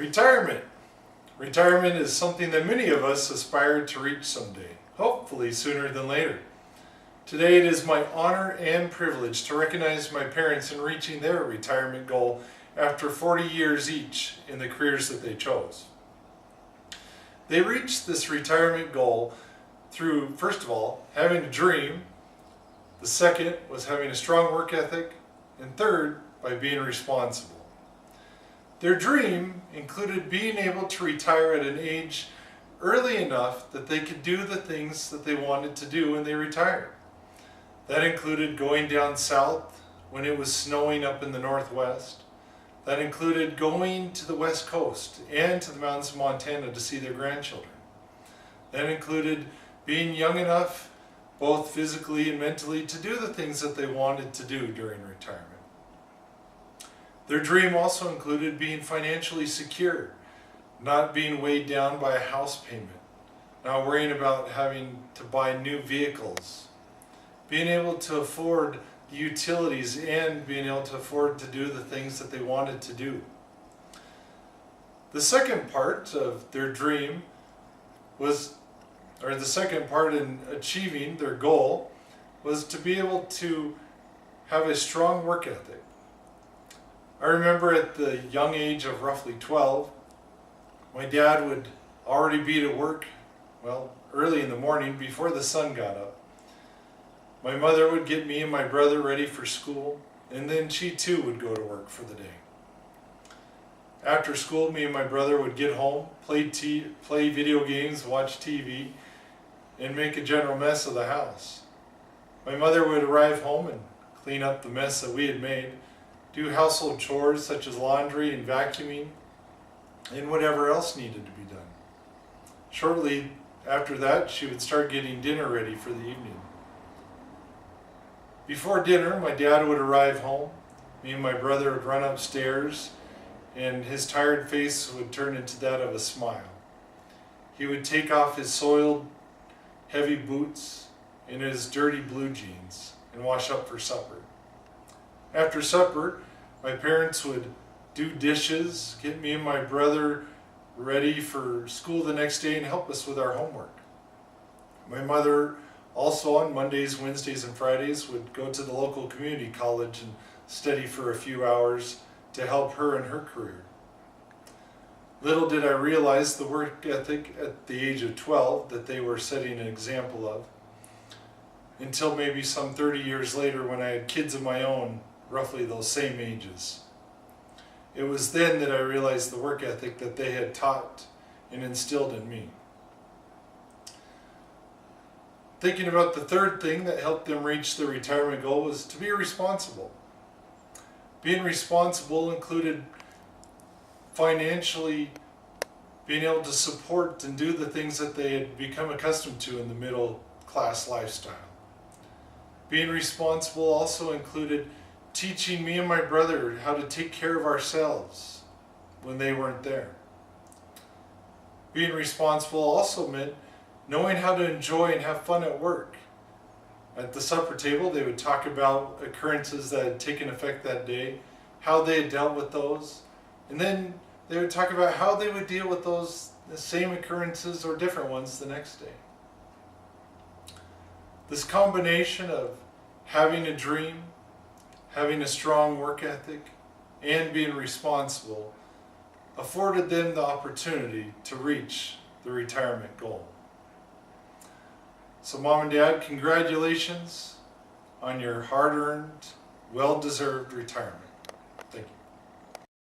Retirement. Retirement is something that many of us aspire to reach someday, hopefully sooner than later. Today it is my honor and privilege to recognize my parents in reaching their retirement goal after 40 years each in the careers that they chose. They reached this retirement goal through, first of all, having a dream. The second was having a strong work ethic, and third, by being responsible. Their dream included being able to retire at an age early enough that they could do the things that they wanted to do when they retired. That included going down south when it was snowing up in the northwest. That included going to the west coast and to the mountains of Montana to see their grandchildren. That included being young enough, both physically and mentally, to do the things that they wanted to do during retirement. Their dream also included being financially secure, not being weighed down by a house payment, not worrying about having to buy new vehicles, being able to afford the utilities and being able to afford to do the things that they wanted to do. The second part of their dream was, or the second part in achieving their goal, was to be able to have a strong work ethic. I remember at the young age of roughly 12, my dad would already be to work, well, early in the morning before the sun got up. My mother would get me and my brother ready for school, and then she too would go to work for the day. After school, me and my brother would get home, play video games, watch TV, and make a general mess of the house. My mother would arrive home and clean up the mess that we had made, do household chores such as laundry and vacuuming, and whatever else needed to be done. Shortly after that, she would start getting dinner ready for the evening. Before dinner, my dad would arrive home. Me and my brother would run upstairs, and his tired face would turn into that of a smile. He would take off his soiled, heavy boots and his dirty blue jeans and wash up for supper. After supper, my parents would do dishes, get me and my brother ready for school the next day, and help us with our homework. My mother also on Mondays, Wednesdays, and Fridays would go to the local community college and study for a few hours to help her in her career. Little did I realize the work ethic at the age of 12 that they were setting an example of, until maybe some 30 years later when I had kids of my own, roughly those same ages. It was then that I realized the work ethic that they had taught and instilled in me. Thinking about the third thing that helped them reach their retirement goal was to be responsible. Being responsible included financially being able to support and do the things that they had become accustomed to in the middle class lifestyle. Being responsible also included teaching me and my brother how to take care of ourselves when they weren't there. Being responsible also meant knowing how to enjoy and have fun at work. At the supper table, they would talk about occurrences that had taken effect that day, how they had dealt with those, and then they would talk about how they would deal with those the same occurrences or different ones the next day. This combination of having a dream, having a strong work ethic, and being responsible afforded them the opportunity to reach the retirement goal. So Mom and Dad, congratulations on your hard-earned, well-deserved retirement.